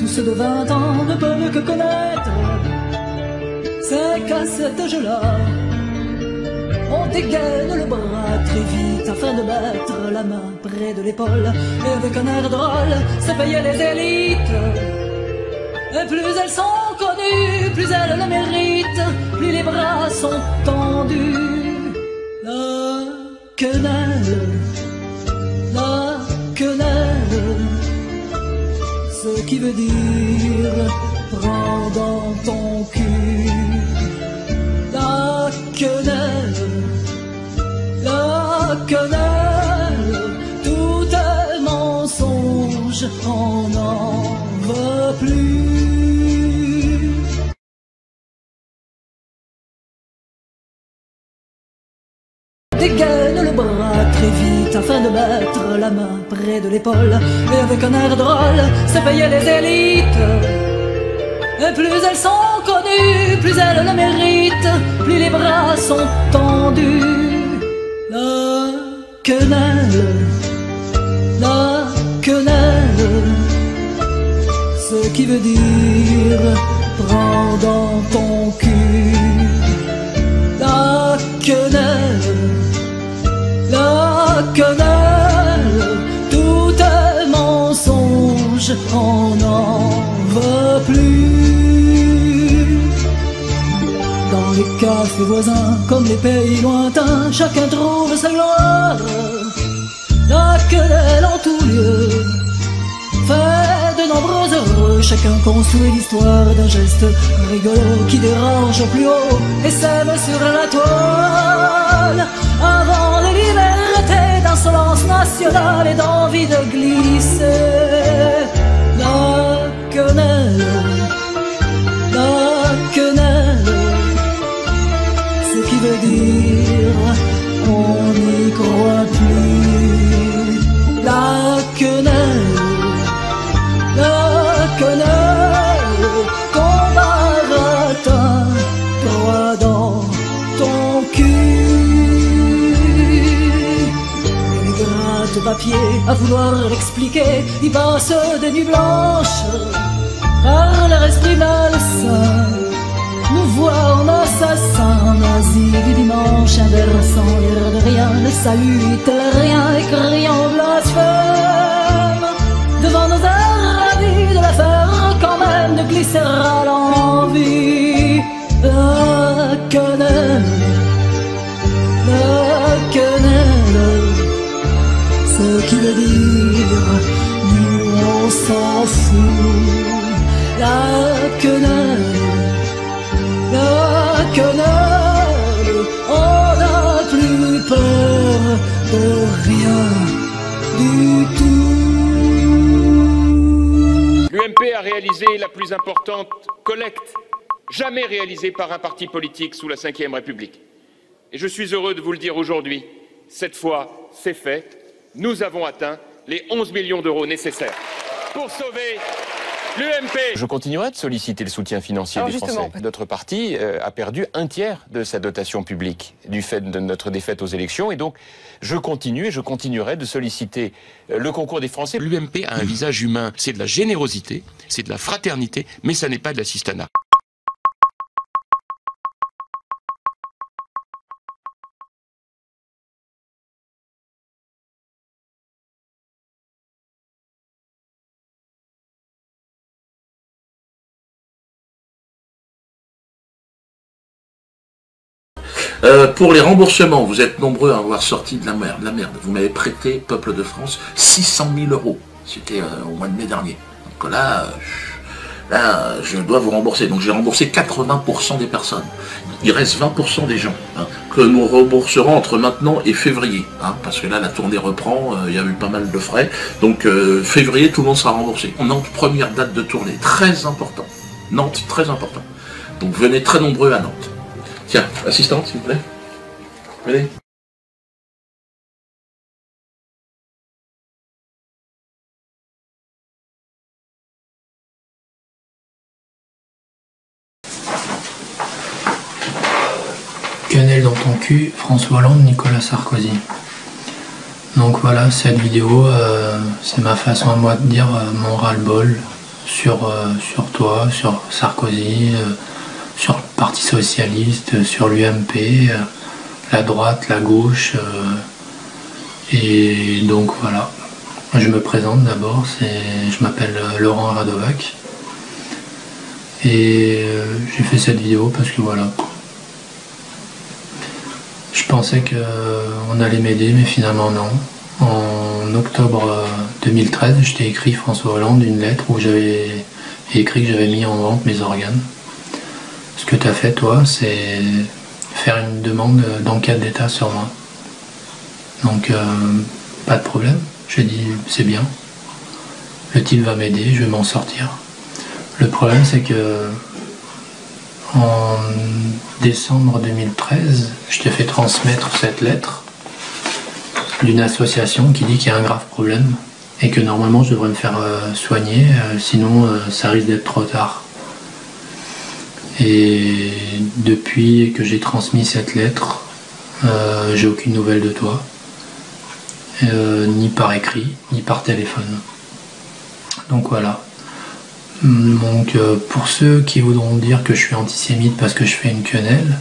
Tous de 20 ans ne peuvent que connaître c'est qu'à cet âge-là, on dégaine le bras très vite afin de mettre la main près de l'épaule. Et avec un air drôle, se payer les élites. Et plus elles sont connues, plus elles le méritent, plus les bras sont tendus. La quenelle, ce qui veut dire prends dans ton cul. La quenelle, tout est mensonge, on n'en veut plus. Dégaine le bras très vite afin de mettre la main près de l'épaule. Et avec un air drôle, se payer les élites. Et plus elles sont connues, plus elles le méritent, plus les bras sont tendus. La quenelle, ce qui veut dire prends dans ton cul. La quenelle, tout est mensonge, on n'en veut plus. Dans les cafés voisins, comme les pays lointains, chacun trouve sa gloire. La quenelle en tout lieu fait de nombreux heureux. Chacun construit l'histoire d'un geste rigolo qui dérange au plus haut et sème sur la toile. Avant les libertés d'insolence nationale et d'envie de glisser. La quenelle, ce qui veut dire on n'y croit plus. La quenelle, ton baratin, droit dans ton cul. Et les gratte-papier, à vouloir l'expliquer, y passent des nuits blanches, par leur esprit malsain. Nous voient en assassins nazis du dimanche, inversant l'air de rien, le salut tel rien et criant blasphème. Devant nos airs ravis de l'affaire, quand même de glisser à l'envie. La quenelle, ce qui veut dire nous on s'en fout. La quenelle, on n'a plus peur de rien du tout. L'UMP a réalisé la plus importante collecte jamais réalisée par un parti politique sous la Ve République. Et je suis heureux de vous le dire aujourd'hui, cette fois c'est fait, nous avons atteint les 11 millions d'euros nécessaires pour sauver l'UMP. Je continuerai de solliciter le soutien financier des Français. Notre parti a perdu un tiers de sa dotation publique du fait de notre défaite aux élections et donc je continue et je continuerai de solliciter le concours des Français. L'UMP a un visage humain, c'est de la générosité, c'est de la fraternité, mais ça n'est pas de l'assistanat. Pour les remboursements, vous êtes nombreux à avoir sorti de la merde. Vous m'avez prêté, peuple de France, 600 000 euros. C'était au mois de mai dernier. Donc là, je dois vous rembourser. Donc j'ai remboursé 80% des personnes. Il reste 20% des gens que nous rembourserons entre maintenant et février. Parce que là, la tournée reprend, il y a eu pas mal de frais. Donc février, tout le monde sera remboursé. Nantes, première date de tournée, très important. Nantes, très important. Donc venez très nombreux à Nantes. Tiens, assistante, s'il vous plaît. Venez. Quenelle dans ton cul, François Hollande, Nicolas Sarkozy. Donc voilà, cette vidéo, c'est ma façon à moi de dire mon ras-le-bol sur toi, sur Sarkozy, sur le Parti Socialiste, sur l'UMP, la droite, la gauche. Et donc voilà. Je me présente d'abord, je m'appelle Laurent Radovac. Et j'ai fait cette vidéo parce que voilà. Je pensais qu'on allait m'aider, mais finalement non. En octobre 2013, je t'ai écrit, François Hollande, une lettre où j'avais écrit que j'avais mis en vente mes organes. Ce que tu as fait, toi, c'est faire une demande d'enquête d'État sur moi. Donc, pas de problème. J'ai dit, c'est bien. Le type va m'aider, je vais m'en sortir. Le problème, c'est que en décembre 2013, je t'ai fait transmettre cette lettre d'une association qui dit qu'il y a un grave problème et que normalement je devrais me faire soigner, sinon ça risque d'être trop tard. Et depuis que j'ai transmis cette lettre, j'ai aucune nouvelle de toi, ni par écrit, ni par téléphone. Donc voilà. Donc pour ceux qui voudront dire que je suis antisémite parce que je fais une quenelle,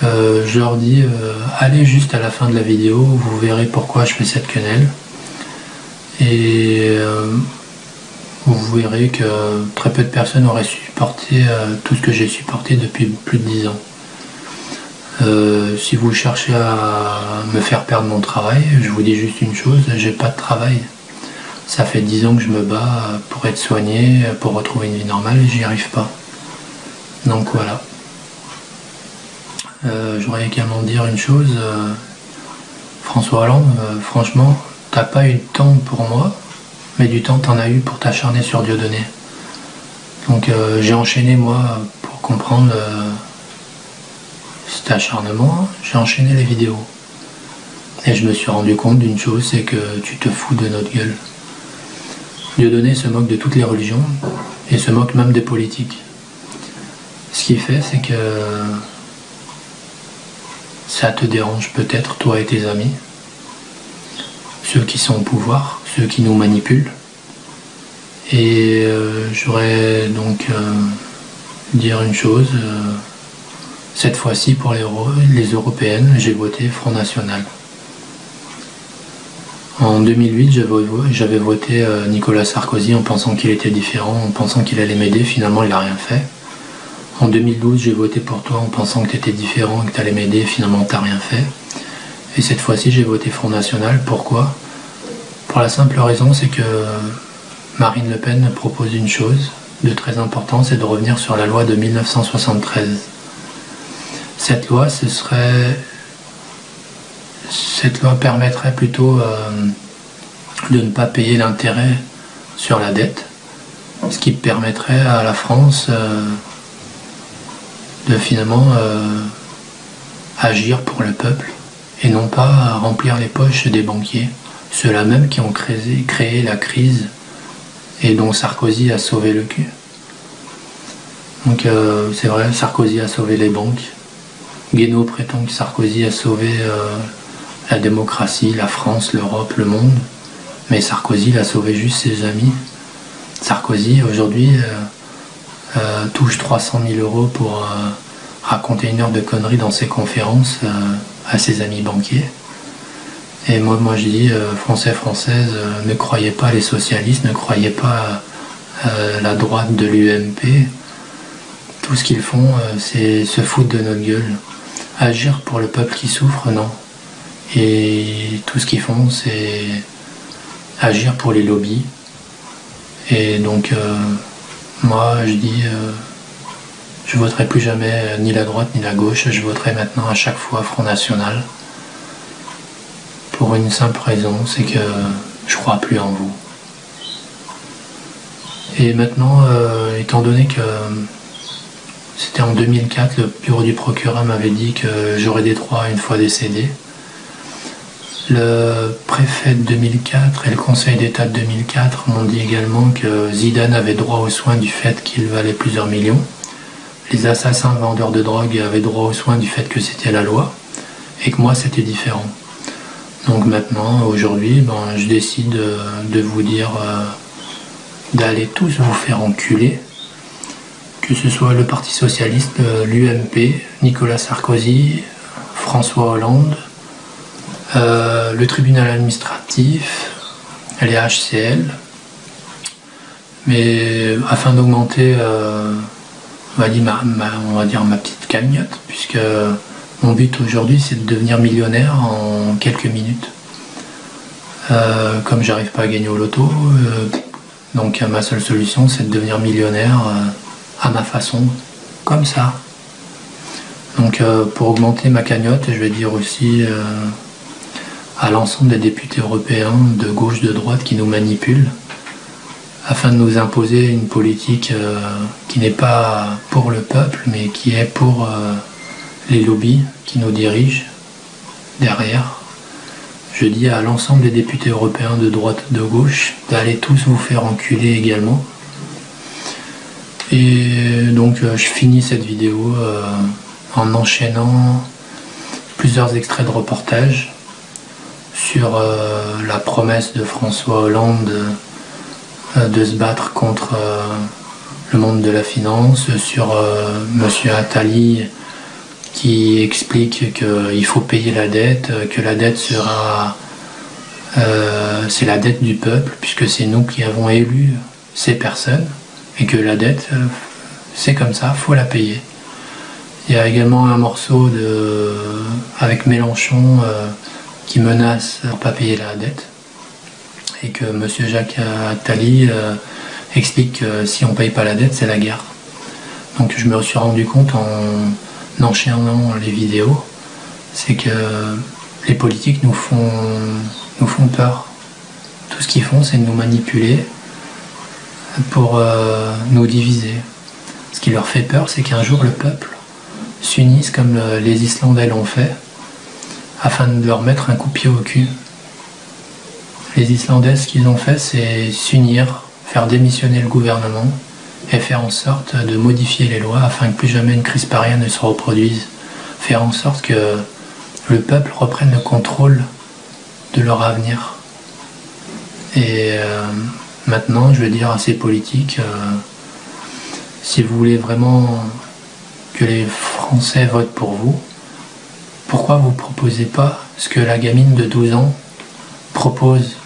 je leur dis allez juste à la fin de la vidéo, vous verrez pourquoi je fais cette quenelle. Et vous verrez que très peu de personnes auraient supporté tout ce que j'ai supporté depuis plus de 10 ans. Si vous cherchez à me faire perdre mon travail, je vous dis juste une chose, j'ai pas de travail. Ça fait 10 ans que je me bats pour être soigné, pour retrouver une vie normale et j'y arrive pas. Donc voilà. Je voudrais également dire une chose, François Hollande, franchement, t'as pas eu de temps pour moi, mais du temps t'en as eu pour t'acharner sur Dieudonné. Donc j'ai enchaîné moi pour comprendre cet acharnement, j'ai enchaîné les vidéos. Et je me suis rendu compte d'une chose, c'est que tu te fous de notre gueule. Dieudonné se moque de toutes les religions et se moque même des politiques. Ce qu'il fait, c'est que ça te dérange peut-être, toi et tes amis, ceux qui sont au pouvoir, ceux qui nous manipulent. Et j'aurais donc dire une chose, cette fois-ci pour les européennes, j'ai voté Front National. En 2008, j'avais voté Nicolas Sarkozy en pensant qu'il était différent, en pensant qu'il allait m'aider, finalement il n'a rien fait. En 2012, j'ai voté pour toi en pensant que tu étais différent et que tu allais m'aider, finalement tu n'as rien fait. Et cette fois-ci, j'ai voté Front National. Pourquoi? Pour la simple raison, c'est que Marine Le Pen propose une chose de très important, c'est de revenir sur la loi de 1973. Cette loi, cette loi permettrait plutôt de ne pas payer l'intérêt sur la dette, ce qui permettrait à la France de finalement agir pour le peuple et non pas remplir les poches des banquiers, ceux-là même qui ont créé la crise et dont Sarkozy a sauvé le cul. Donc c'est vrai, Sarkozy a sauvé les banques. Guénaud prétend que Sarkozy a sauvé la démocratie, la France, l'Europe, le monde, mais Sarkozy l'a sauvé juste ses amis. Sarkozy aujourd'hui touche 300 000 € pour raconter une heure de conneries dans ses conférences à ses amis banquiers. Et moi je dis, Français, Françaises, ne croyez pas les socialistes, ne croyez pas la droite de l'UMP. Tout ce qu'ils font, c'est se foutre de notre gueule. Agir pour le peuple qui souffre, non. Et tout ce qu'ils font, c'est agir pour les lobbies. Et donc, moi, je dis, je voterai plus jamais ni la droite ni la gauche. Je voterai maintenant à chaque fois Front National. Pour une simple raison, c'est que je crois plus en vous. Et maintenant, étant donné que c'était en 2004, le bureau du procureur m'avait dit que j'aurais des droits une fois décédé. Le préfet de 2004 et le conseil d'État de 2004 m'ont dit également que Zidane avait droit aux soins du fait qu'il valait plusieurs millions. Les assassins vendeurs de drogue avaient droit aux soins du fait que c'était la loi et que moi c'était différent. Donc maintenant, aujourd'hui, je décide de vous dire d'aller tous vous faire enculer, que ce soit le Parti Socialiste, l'UMP, Nicolas Sarkozy, François Hollande, le tribunal administratif, les HCL, mais afin d'augmenter on va dire ma petite cagnotte, puisque mon but aujourd'hui c'est de devenir millionnaire en quelques minutes. Comme j'arrive pas à gagner au loto, donc ma seule solution c'est de devenir millionnaire à ma façon, comme ça. Donc pour augmenter ma cagnotte, je vais dire aussi à l'ensemble des députés européens de gauche, de droite qui nous manipulent, afin de nous imposer une politique qui n'est pas pour le peuple, mais qui est pour les lobbies qui nous dirigent derrière. Je dis à l'ensemble des députés européens de droite, de gauche, d'aller tous vous faire enculer également. Et donc je finis cette vidéo en enchaînant plusieurs extraits de reportages sur la promesse de François Hollande de se battre contre le monde de la finance, sur Monsieur Attali qui explique qu'il faut payer la dette, que la dette sera... c'est la dette du peuple, puisque c'est nous qui avons élu ces personnes, et que la dette, c'est comme ça, il faut la payer. Il y a également un morceau avec Mélenchon qui menace de ne pas payer la dette, et que M. Jacques Attali explique que si on ne paye pas la dette, c'est la guerre. Donc je me suis rendu compte en enchaînant les vidéos, c'est que les politiques nous font peur. Tout ce qu'ils font, c'est de nous manipuler pour nous diviser. Ce qui leur fait peur, c'est qu'un jour le peuple s'unisse comme les Islandais l'ont fait, afin de leur mettre un coup de pied au cul. Les Islandais, ce qu'ils ont fait, c'est s'unir, faire démissionner le gouvernement et faire en sorte de modifier les lois afin que plus jamais une crise pareille ne se reproduise. Faire en sorte que le peuple reprenne le contrôle de leur avenir. Et maintenant, je vais dire à ces politiques, si vous voulez vraiment que les Français votent pour vous, pourquoi vous ne proposez pas ce que la gamine de 12 ans propose?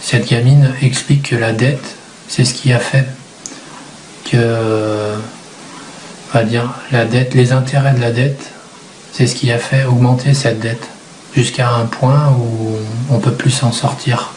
Cette gamine explique que la dette, c'est ce qui a fait que, on va dire, la dette, les intérêts de la dette, c'est ce qui a fait augmenter cette dette jusqu'à un point où on ne peut plus s'en sortir.